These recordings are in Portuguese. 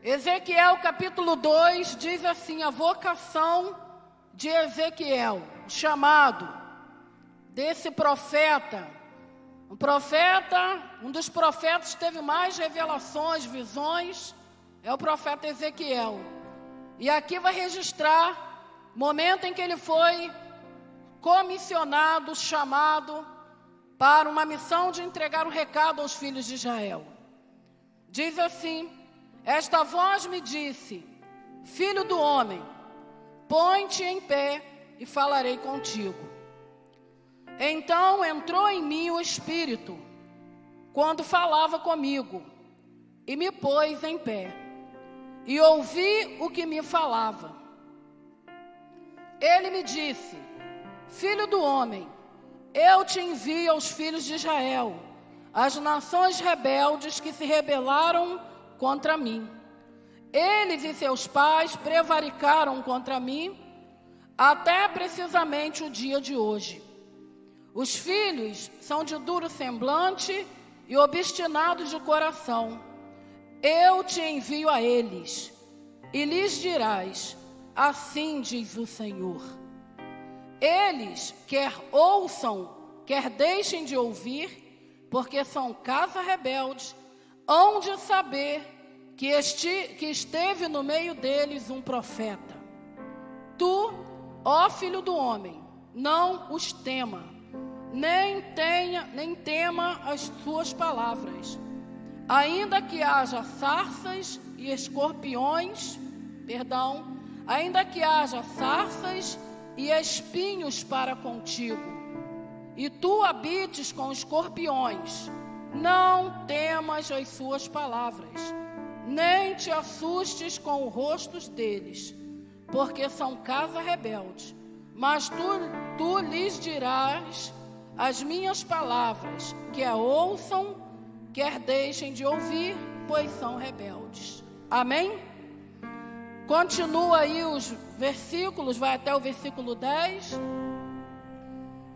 Ezequiel capítulo 2 diz assim: a vocação de Ezequiel, o chamado desse profeta. Um dos profetas que teve mais revelações, visões, é o profeta Ezequiel. E aqui vai registrar o momento em que ele foi comissionado, chamado para uma missão de entregar um recado aos filhos de Israel. Diz assim: esta voz me disse: filho do homem, põe-te em pé e falarei contigo. Então entrou em mim o Espírito, quando falava comigo, e me pôs em pé, e ouvi o que me falava. Ele me disse: filho do homem, eu te envio aos filhos de Israel, as nações rebeldes que se rebelaram contra mim. Eles e seus pais prevaricaram contra mim, até precisamente o dia de hoje. Os filhos são de duro semblante e obstinados de coração. Eu te envio a eles, e lhes dirás: assim diz o Senhor. Eles quer ouçam, quer deixem de ouvir, porque são casa rebelde, hão de saber que esteve no meio deles um profeta. Tu, ó filho do homem, não os tema, nem tema as suas palavras. Ainda que haja sarças e escorpiões, ainda que haja sarças e espinhos para contigo, e tu habites com escorpiões, não temas as suas palavras, nem te assustes com os rostos deles, porque são casa rebelde. Mas tu lhes dirás as minhas palavras, quer ouçam, quer deixem de ouvir, pois são rebeldes. Amém? Continua aí os versículos, vai até o versículo 10.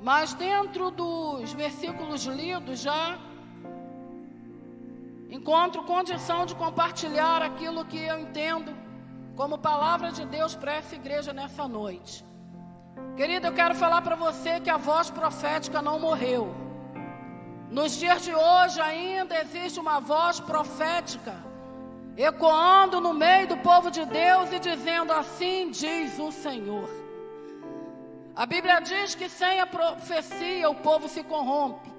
Mas dentro dos versículos lidos já encontro condição de compartilhar aquilo que eu entendo como palavra de Deus para essa igreja nessa noite. Querido, eu quero falar para você que a voz profética não morreu. Nos dias de hoje ainda existe uma voz profética ecoando no meio do povo de Deus e dizendo: assim diz o Senhor. A Bíblia diz que sem a profecia o povo se corrompe.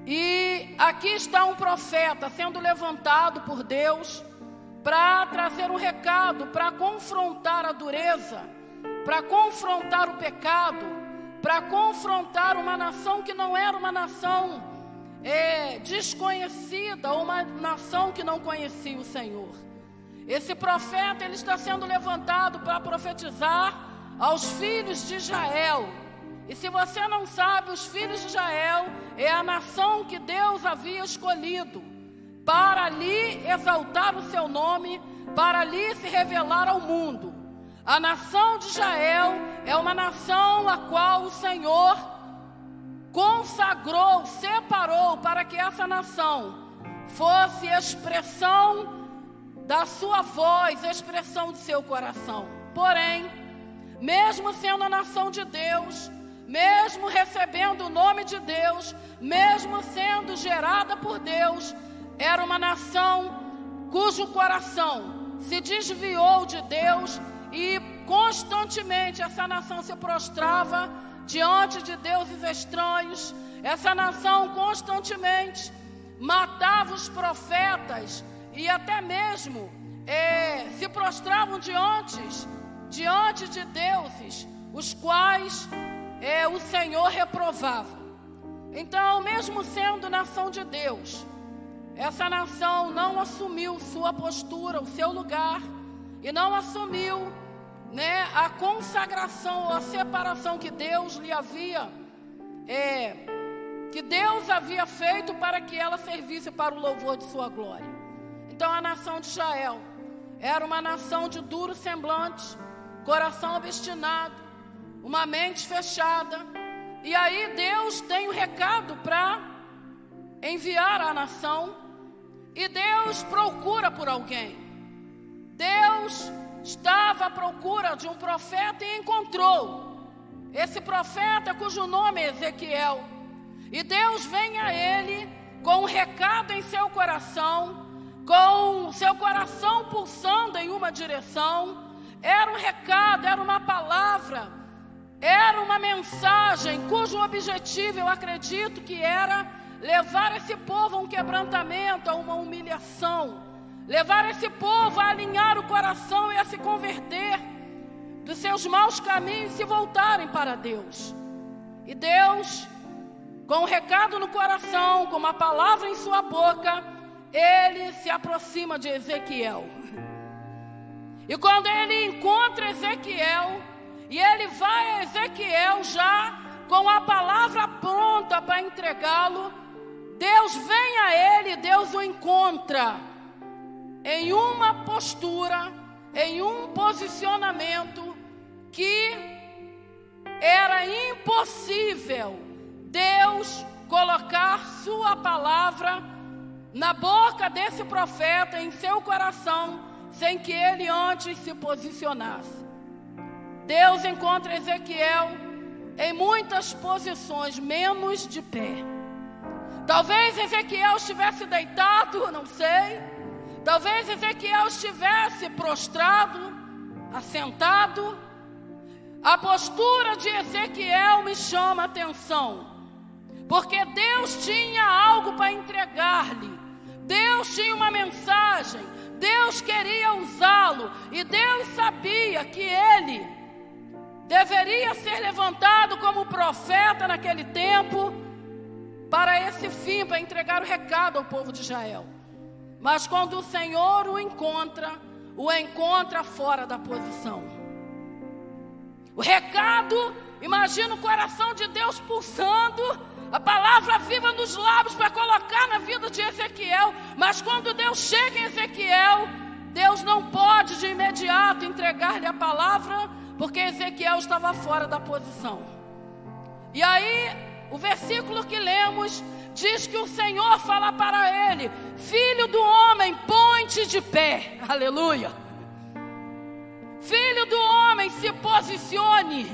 E aqui está um profeta sendo levantado por Deus para trazer um recado, para confrontar a dureza, para confrontar o pecado, para confrontar uma nação que não era uma nação desconhecida, ou uma nação que não conhecia o Senhor. Esse profeta, ele está sendo levantado para profetizar aos filhos de Israel. E se você não sabe, os filhos de Israel é a nação que Deus havia escolhido para ali exaltar o seu nome, para ali se revelar ao mundo. A nação de Israel é uma nação a qual o Senhor consagrou, separou para que essa nação fosse expressão da sua voz, expressão de seu coração. Porém, mesmo sendo a nação de Deus, mesmo recebendo o nome de Deus, mesmo sendo gerada por Deus, era uma nação cujo coração se desviou de Deus. E constantemente essa nação se prostrava diante de deuses estranhos. Essa nação constantemente matava os profetas e até mesmo se prostravam diante de deuses, os quais o Senhor reprovava. Então, mesmo sendo nação de Deus, essa nação não assumiu sua postura, o seu lugar, e não assumiu a consagração ou a separação que Deus lhe havia feito para que ela servisse para o louvor de sua glória. Então a nação de Israel era uma nação de duro semblante, coração obstinado, uma mente fechada. E aí Deus tem um recado para enviar à nação, e Deus procura por alguém. Deus estava à procura de um profeta e encontrou esse profeta cujo nome é Ezequiel. E Deus vem a ele com um recado em seu coração, com seu coração pulsando em uma direção. Era um recado, era uma palavra, era uma mensagem cujo objetivo, eu acredito que era levar esse povo a um quebrantamento, a uma humilhação, levar esse povo a alinhar o coração e a se converter dos seus maus caminhos e se voltarem para Deus. E Deus, com um recado no coração, com uma palavra em sua boca, ele se aproxima de Ezequiel. E quando ele encontra Ezequiel, e ele vai a Ezequiel já com a palavra pronta para entregá-lo, Deus vem a ele, Deus o encontra em uma postura, em um posicionamento que era impossível Deus colocar sua palavra na boca desse profeta, em seu coração, sem que ele antes se posicionasse. Deus encontra Ezequiel em muitas posições, menos de pé. Talvez Ezequiel estivesse deitado, não sei. Talvez Ezequiel estivesse prostrado, assentado. A postura de Ezequiel me chama a atenção, porque Deus tinha algo para entregar-lhe. Deus tinha uma mensagem, Deus queria usá-lo, e Deus sabia que ele deveria ser levantado como profeta naquele tempo, para esse fim, para entregar o recado ao povo de Israel. Mas quando o Senhor o encontra fora da posição. O recado, imagina o coração de Deus pulsando, a palavra viva nos lábios para colocar na vida de Ezequiel. Mas quando Deus chega em Ezequiel, Deus não pode de imediato entregar-lhe a palavra, porque Ezequiel estava fora da posição. E aí, o versículo que lemos diz que o Senhor fala para ele: filho do homem, põe-te de pé. Aleluia. Filho do homem, se posicione.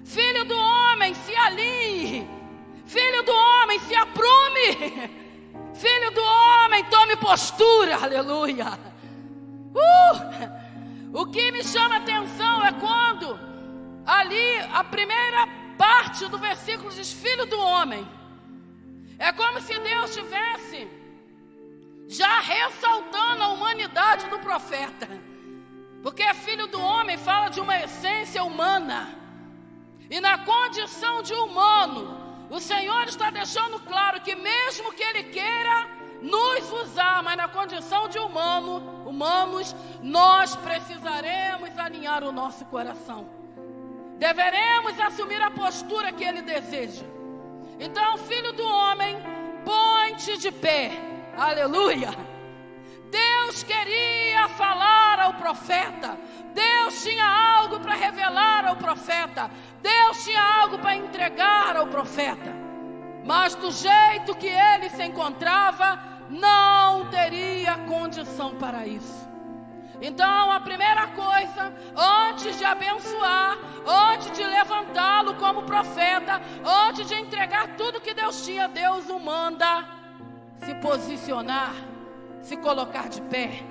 Filho do homem, se alinhe. Filho do homem, se aprume. Filho do homem, tome postura. Aleluia. O que me chama a atenção é quando ali a primeira parte do versículo diz filho do homem. É como se Deus estivesse já ressaltando a humanidade do profeta, porque filho do homem fala de uma essência humana, e na condição de humano o Senhor está deixando claro que mesmo que Ele queira nos usar, mas na condição de humanos, nós precisaremos alinhar o nosso coração. Deveremos assumir a postura que Ele deseja. Então, filho do homem, põe-te de pé. Aleluia. Deus queria falar ao profeta. Deus tinha algo para revelar ao profeta. Deus tinha algo para entregar ao profeta. Mas do jeito que ele se encontrava, não teria condição para isso. Então, a primeira coisa, antes de abençoar, antes de levantá-lo como profeta, antes de entregar tudo que Deus tinha, Deus o manda se posicionar, se colocar de pé,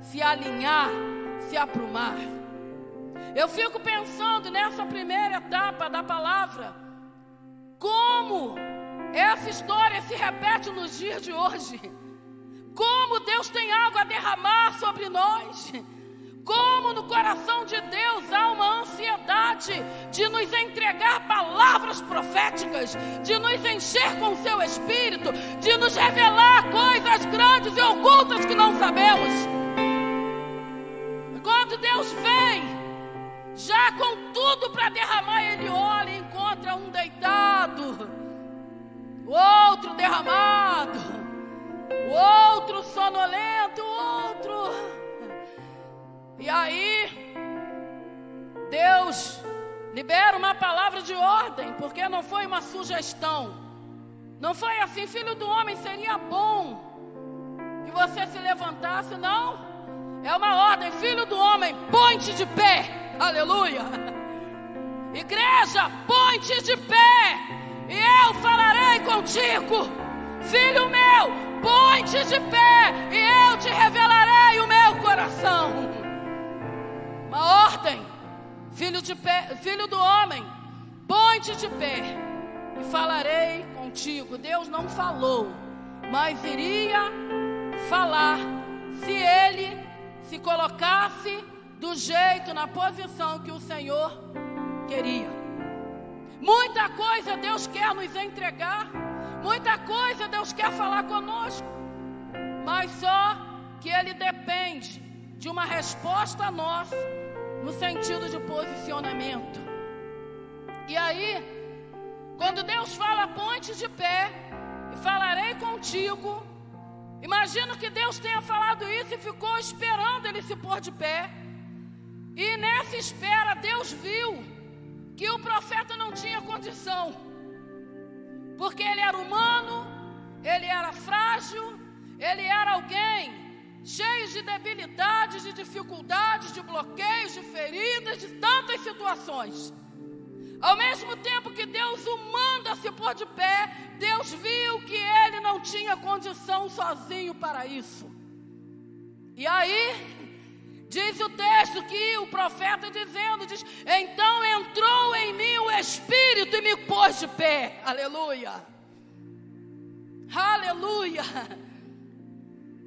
se alinhar, se aprumar. Eu fico pensando nessa primeira etapa da palavra, como essa história se repete nos dias de hoje. Como Deus tem algo a derramar sobre nós. Como no coração de Deus há uma ansiedade de nos entregar palavras proféticas, de nos encher com o seu Espírito, de nos revelar coisas grandes e ocultas que não sabemos. Quando Deus vem, já com tudo para derramar, Ele olha e encontra um deitado, o outro derramado, o outro sonolento, o outro. E aí, Deus libera uma palavra de ordem, porque não foi uma sugestão. Não foi assim, filho do homem, seria bom que você se levantasse, não. É uma ordem. Filho do homem, põe-te de pé. Aleluia. Igreja, põe-te de pé, e eu falarei contigo. Filho meu, põe-te de pé, e eu te revelarei o meu coração. Uma ordem. Filho do homem, põe-te de pé, e falarei contigo. Deus não falou, mas iria falar se ele se colocasse do jeito, na posição que o Senhor queria. Muita coisa Deus quer nos entregar, muita coisa Deus quer falar conosco, mas só que Ele depende de uma resposta nossa, no sentido de posicionamento. E aí, quando Deus fala, põe-te de pé, e falarei contigo, imagino que Deus tenha falado isso e ficou esperando ele se pôr de pé. E nessa espera, Deus viu que o profeta não tinha condição, porque ele era humano, ele era frágil, ele era alguém cheio de debilidades, de dificuldades, de bloqueios, de feridas, de tantas situações. Ao mesmo tempo que Deus o manda se pôr de pé, Deus viu que ele não tinha condição sozinho para isso. E aí, diz o texto que o profeta diz, então entrou em mim o Espírito e me pôs de pé. Aleluia. Aleluia.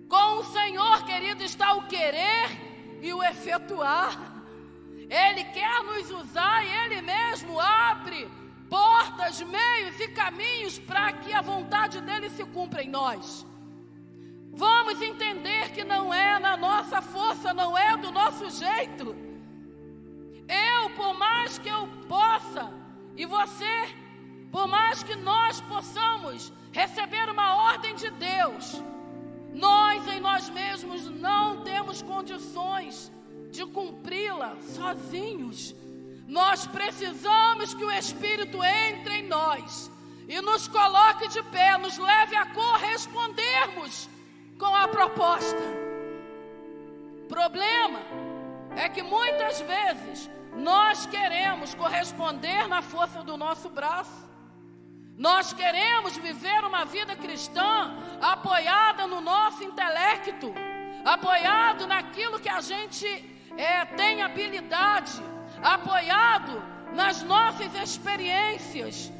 Com o Senhor, querido, está o querer e o efetuar. Ele quer nos usar e Ele mesmo abre portas, meios e caminhos para que a vontade dEle se cumpra em nós. Vamos entender que não é na nossa força, não é do nosso jeito. Por mais que eu possa, e você, por mais que nós possamos receber uma ordem de Deus, nós em nós mesmos não temos condições de cumpri-la sozinhos. Nós precisamos que o Espírito entre em nós e nos coloque de pé, nos leve a correspondermos com a proposta. Problema é que muitas vezes nós queremos corresponder na força do nosso braço. Nós queremos viver uma vida cristã apoiada no nosso intelecto, apoiado naquilo que a gente tem habilidade, apoiado nas nossas experiências.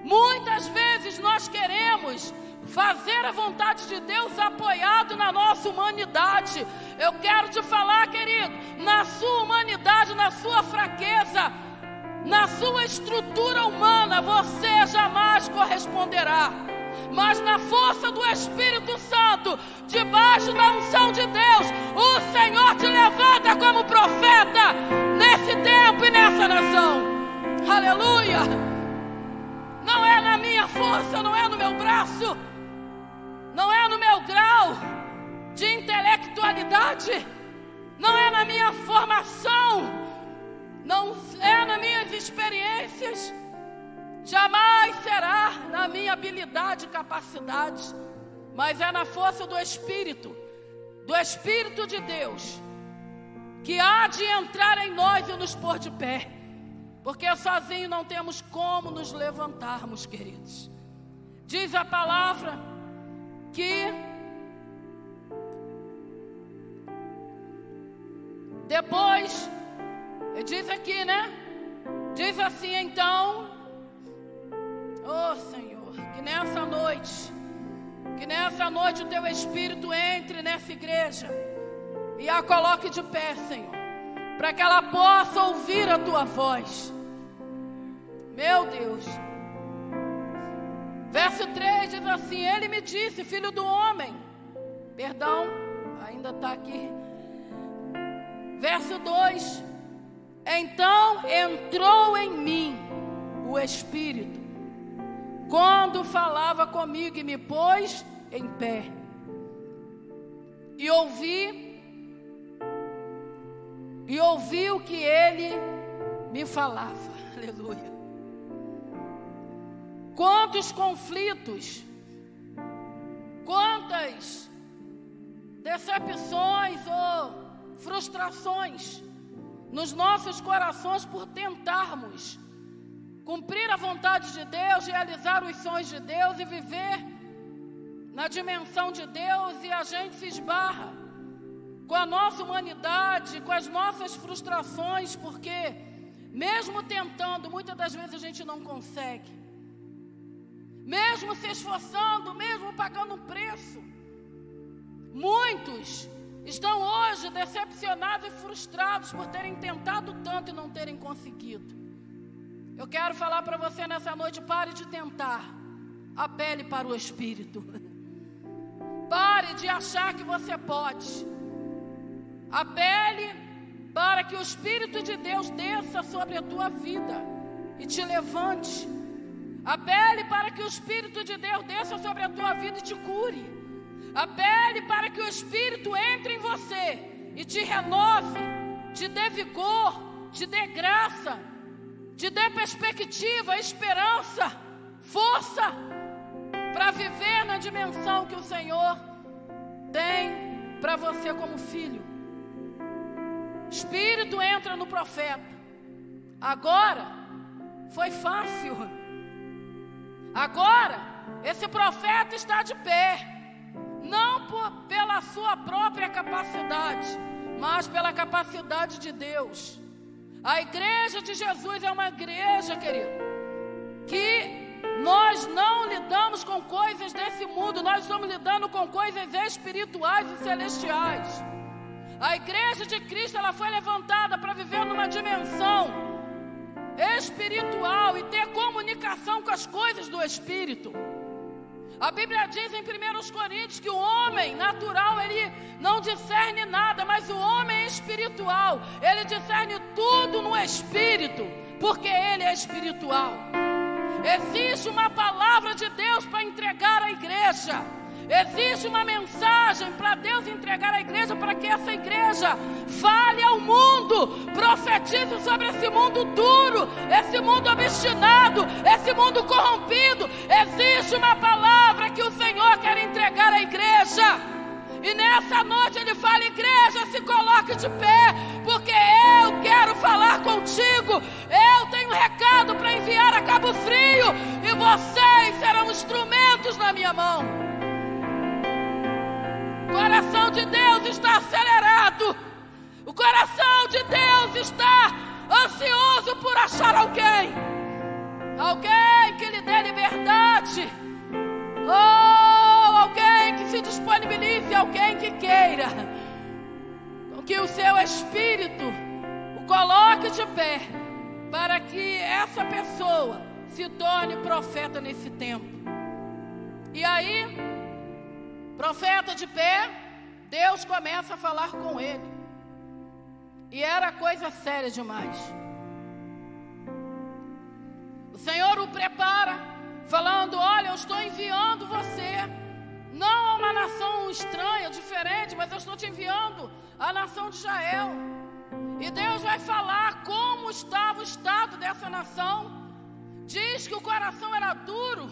Muitas vezes nós queremos fazer a vontade de Deus apoiado na nossa humanidade. Eu quero te falar, querido, na sua humanidade, na sua fraqueza, na sua estrutura humana, você jamais corresponderá. Mas na força do Espírito Santo, debaixo da unção de Deus, o Senhor te levanta como profeta nesse tempo e nessa nação. Aleluia! Não é na minha força, não é no meu braço, não é no meu grau de intelectualidade, não é na minha formação, não é nas minhas experiências, jamais será na minha habilidade e capacidade, mas é na força do Espírito de Deus, que há de entrar em nós e nos pôr de pé, porque sozinho não temos como nos levantarmos, queridos. Diz a palavra que depois, diz aqui, né? Diz assim, então, oh Senhor, que nessa noite o Teu Espírito entre nessa igreja e a coloque de pé, Senhor, para que ela possa ouvir a Tua voz. Meu Deus. Verso 3 diz assim, Ele me disse, filho do homem, perdão, ainda está aqui. Verso 2, então entrou em mim o Espírito, quando falava comigo, e me pôs em pé, e ouvi o que ele me falava. Aleluia. Quantos conflitos, quantas decepções ou frustrações nos nossos corações por tentarmos cumprir a vontade de Deus, realizar os sonhos de Deus e viver na dimensão de Deus, e a gente se esbarra com a nossa humanidade, com as nossas frustrações, porque mesmo tentando, muitas das vezes a gente não consegue. Mesmo se esforçando, mesmo pagando um preço. Muitos estão hoje decepcionados e frustrados por terem tentado tanto e não terem conseguido. Eu quero falar para você nessa noite: pare de tentar, apele para o Espírito. Pare de achar que você pode. Apele para que o Espírito de Deus desça sobre a tua vida e te levante. Apele para que o Espírito de Deus desça sobre a tua vida e te cure. Apele para que o Espírito entre em você e te renove, te dê vigor, te dê graça, te dê perspectiva, esperança, força para viver na dimensão que o Senhor tem para você como filho. Espírito entra no profeta. Agora foi fácil. Agora esse profeta está de pé. Não pela sua própria capacidade, mas pela capacidade de Deus. A igreja de Jesus é uma igreja, querido, que nós não lidamos com coisas desse mundo, nós estamos lidando com coisas espirituais e celestiais. A igreja de Cristo, ela foi levantada para viver numa dimensão espiritual e ter comunicação com as coisas do Espírito. A Bíblia diz em 1 Coríntios que o homem natural, ele não discerne nada, mas o homem espiritual, ele discerne tudo no Espírito, porque ele é espiritual. Existe uma palavra de Deus para entregar à igreja. Existe uma mensagem para Deus entregar à igreja, para que essa igreja fale ao mundo, profetize sobre esse mundo duro, esse mundo obstinado, esse mundo corrompido. Existe uma palavra que o Senhor quer entregar à igreja. E nessa noite Ele fala: igreja, se coloque de pé, porque eu quero falar contigo. Eu tenho um recado para enviar a Cabo Frio, e vocês serão instrumentos na minha mão. O coração de Deus está acelerado. O coração de Deus está ansioso por achar alguém que lhe dê liberdade. Oh, alguém que se disponibilize, alguém que queira com que o seu espírito o coloque de pé, para que essa pessoa se torne profeta nesse tempo. E aí, profeta de pé, Deus começa a falar com ele. E era coisa séria demais. O Senhor o prepara, falando: olha, eu estou enviando você, não a uma nação estranha, diferente, mas eu estou te enviando à nação de Israel. E Deus vai falar como estava o estado dessa nação. Diz que o coração era duro,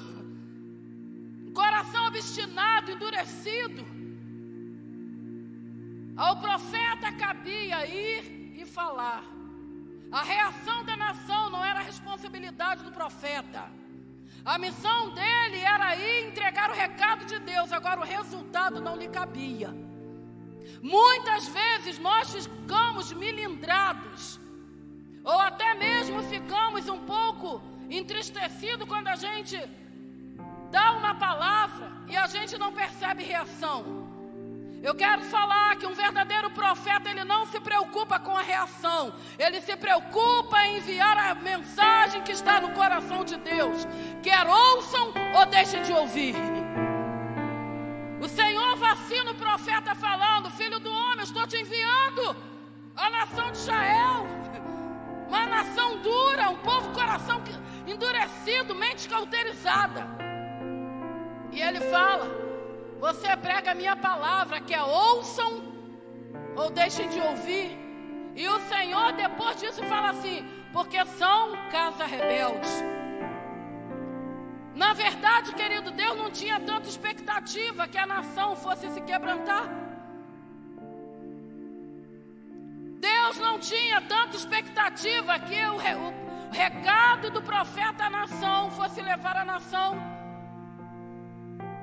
coração obstinado, endurecido. Ao profeta cabia ir e falar. A reação da nação não era a responsabilidade do profeta. A missão dele era ir entregar o recado de Deus. Agora o resultado não lhe cabia. Muitas vezes nós ficamos melindrados, ou até mesmo ficamos um pouco entristecidos quando a gente dá uma palavra e a gente não percebe reação. Eu quero falar que um verdadeiro profeta, ele não se preocupa com a reação. Ele se preocupa em enviar a mensagem que está no coração de Deus. Quer ouçam ou deixem de ouvir. O Senhor vacina o profeta falando: filho do homem, eu estou te enviando à nação de Israel. Uma nação dura, um povo coração endurecido, mente cauterizada. E ele fala: você prega a minha palavra, que é ouçam ou deixem de ouvir. E o Senhor depois disso fala assim: porque são casa rebelde. Na verdade, querido, Deus não tinha tanta expectativa que a nação fosse se quebrantar. Deus não tinha tanta expectativa que o recado do profeta à nação fosse levar a nação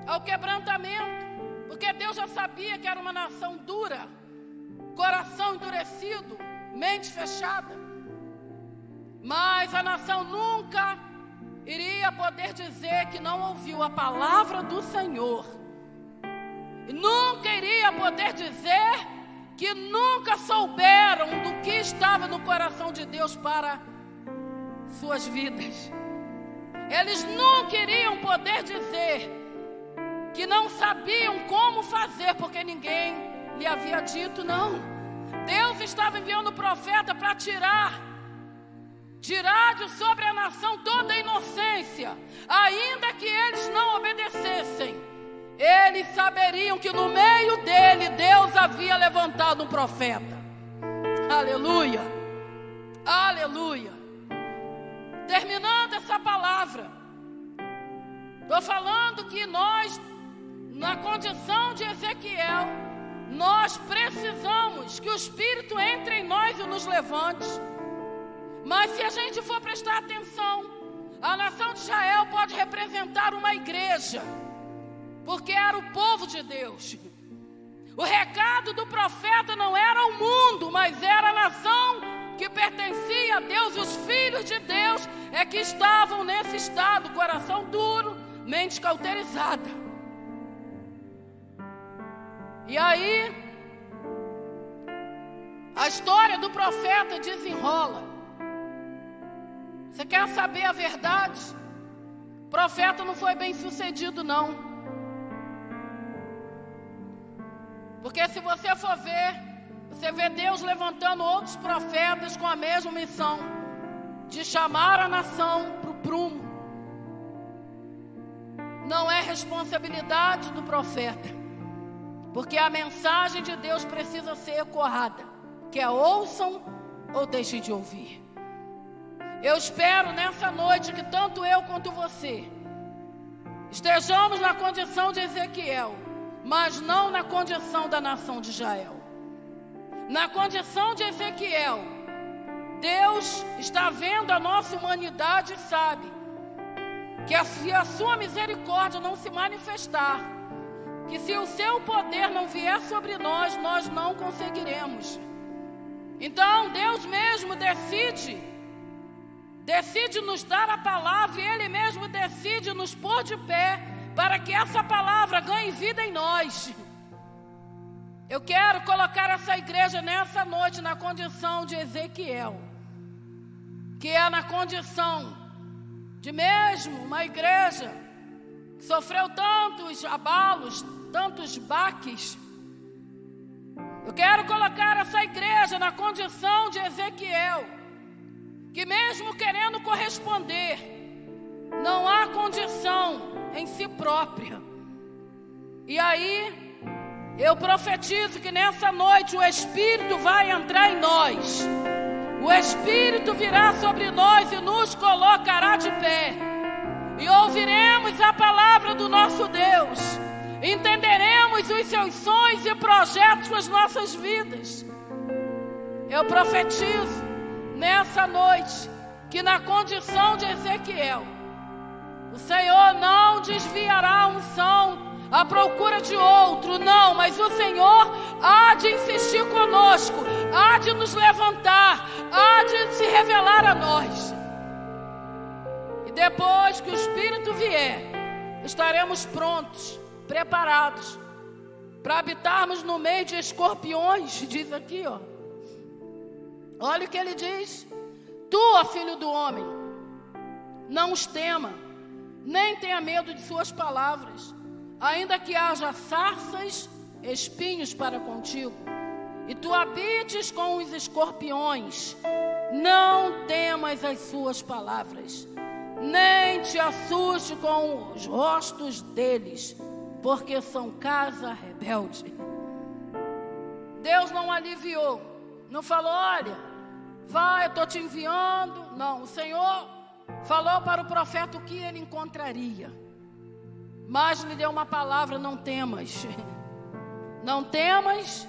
ao quebrantamento, porque Deus já sabia que era uma nação dura, coração endurecido, mente fechada. Mas a nação nunca iria poder dizer que não ouviu a palavra do Senhor. E nunca iria poder dizer que nunca souberam do que estava no coração de Deus para suas vidas. Eles nunca iriam poder dizer que não sabiam como fazer, porque ninguém lhe havia dito não. Deus estava enviando o profeta para tirar de sobre a nação toda a inocência. Ainda que eles não obedecessem, eles saberiam que no meio dele Deus havia levantado um profeta. Aleluia, aleluia. Terminando essa palavra, estou falando que nós, na condição de Ezequiel, nós precisamos que o Espírito entre em nós e nos levante. Mas se a gente for prestar atenção, a nação de Israel pode representar uma igreja, porque era o povo de Deus. O recado do profeta não era o mundo, mas era a nação que pertencia a Deus. Os filhos de Deus é que estavam nesse estado, coração duro, mente cauterizada. E aí, a história do profeta desenrola. Você quer saber a verdade? O profeta não foi bem sucedido, não. Porque se você for ver, você vê Deus levantando outros profetas com a mesma missão de chamar a nação para o prumo. Não é responsabilidade do profeta, porque a mensagem de Deus precisa ser ecoada, quer ouçam ou deixem de ouvir. Eu espero nessa noite que tanto eu quanto você estejamos na condição de Ezequiel, mas não na condição da nação de Israel. Na condição de Ezequiel, Deus está vendo a nossa humanidade e sabe que se a sua misericórdia não se manifestar, que se o seu poder não vier sobre nós, nós não conseguiremos. Então Deus mesmo decide nos dar a palavra, e Ele mesmo decide nos pôr de pé para que essa palavra ganhe vida em nós. Eu quero colocar essa igreja nessa noite na condição de Ezequiel, que é na condição de mesmo uma igreja que sofreu tantos abalos, tantos baques. Eu quero colocar essa igreja na condição de Ezequiel, que mesmo querendo corresponder, não há condição em si própria. E aí, eu profetizo que nessa noite o Espírito vai entrar em nós. O Espírito virá sobre nós e nos colocará de pé. E ouviremos a palavra do nosso Deus. Entenderemos os seus sonhos e projetos com as nossas vidas. Eu profetizo nessa noite que na condição de Ezequiel, o Senhor não desviará a unção à procura de outro, não, mas o Senhor há de insistir conosco, há de nos levantar, há de se revelar a nós. E depois que o Espírito vier, estaremos prontos, preparados para habitarmos no meio de escorpiões. Diz aqui, ó. Olha o que ele diz: tu, ó filho do homem, não os tema, nem tenha medo de suas palavras, ainda que haja sarças, espinhos para contigo, e tu habites com os escorpiões, não temas as suas palavras, nem te assuste com os rostos deles, porque são casa rebelde. Deus não aliviou, não falou, olha, vai, eu estou te enviando. Não, o Senhor falou para o profeta o que ele encontraria, mas lhe deu uma palavra: não temas. Não temas.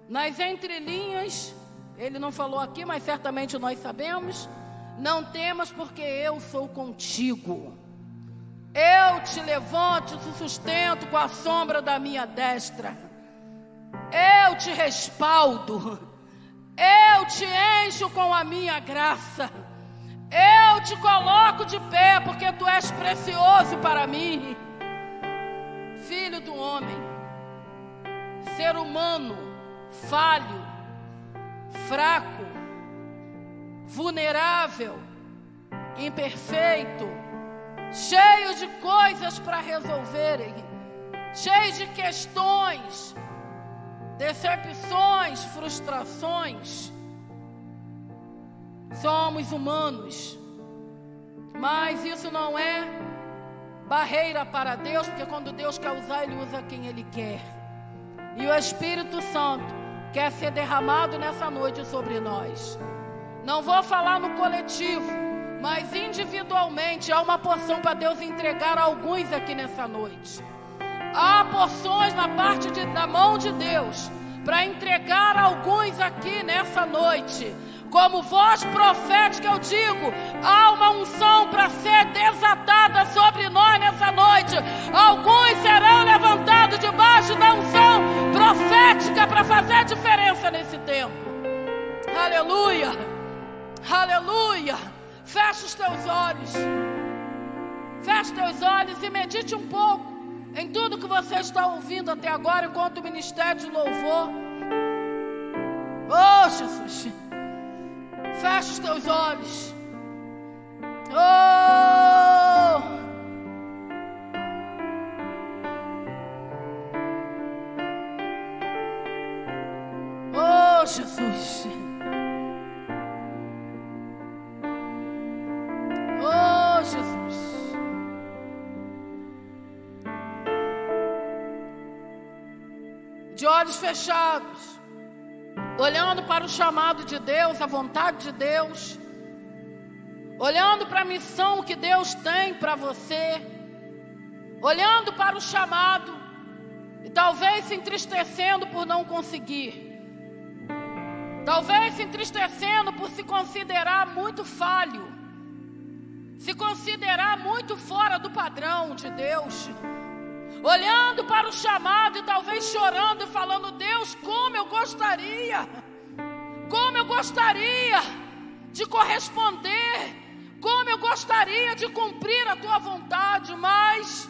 Nas entrelinhas Ele não falou aqui, mas certamente nós sabemos. Não temas, porque eu sou contigo. Eu te levanto, te sustento com a sombra da minha destra. Eu te respaldo. Eu te encho com a minha graça. Eu te coloco de pé, porque tu és precioso para mim. Filho do homem, ser humano, falho, fraco, vulnerável, imperfeito, cheio de coisas para resolverem, cheio de questões, decepções, frustrações. Somos humanos, mas isso não é barreira para Deus, porque quando Deus quer usar, Ele usa quem Ele quer. E o Espírito Santo quer ser derramado nessa noite sobre nós. Não vou falar no coletivo, mas individualmente há uma porção para Deus entregar a alguns aqui nessa noite. Há porções da mão de Deus para entregar a alguns aqui nessa noite. Como voz profética eu digo, há uma unção para ser desatada sobre nós nessa noite. Alguns serão levantados debaixo da unção profética para fazer diferença nesse tempo. Aleluia, aleluia. Feche os teus olhos. Feche os teus olhos e medite um pouco em tudo que você está ouvindo até agora, enquanto o ministério de louvor. Oh, Jesus. Feche os teus olhos. Oh! Oh, Jesus. Oh, Jesus. De olhos fechados, olhando para o chamado de Deus, a vontade de Deus, olhando para a missão que Deus tem para você, olhando para o chamado e talvez se entristecendo por não conseguir, talvez se entristecendo por se considerar muito falho, se considerar muito fora do padrão de Deus, olhando para o chamado e talvez chorando e falando: Deus, como eu gostaria de corresponder, como eu gostaria de cumprir a tua vontade, mas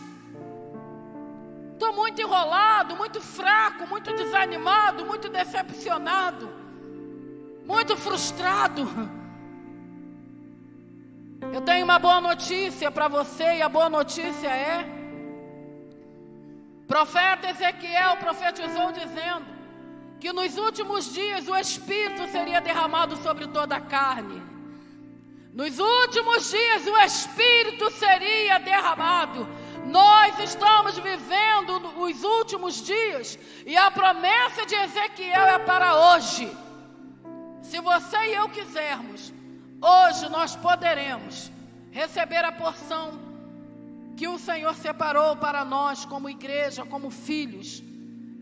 estou muito enrolado, muito fraco, muito desanimado, muito decepcionado, muito frustrado. Eu tenho uma boa notícia para você, e a boa notícia é: profeta Ezequiel profetizou dizendo que nos últimos dias o Espírito seria derramado sobre toda a carne. Nos últimos dias o Espírito seria derramado. Nós estamos vivendo os últimos dias e a promessa de Ezequiel é para hoje. Se você e eu quisermos, hoje nós poderemos receber a porção que o Senhor separou para nós como igreja, como filhos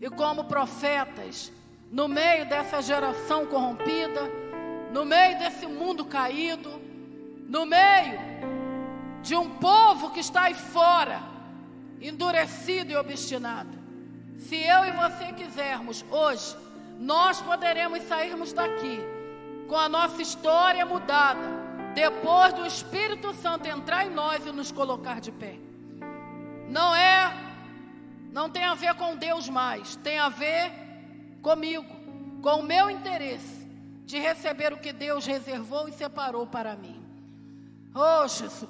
e como profetas, no meio dessa geração corrompida, no meio desse mundo caído, no meio de um povo que está aí fora, endurecido e obstinado. Se eu e você quisermos, hoje, nós poderemos sairmos daqui com a nossa história mudada, depois do Espírito Santo entrar em nós e nos colocar de pé. Não tem a ver com Deus mais, tem a ver comigo, com o meu interesse de receber o que Deus reservou e separou para mim. Oh, Jesus.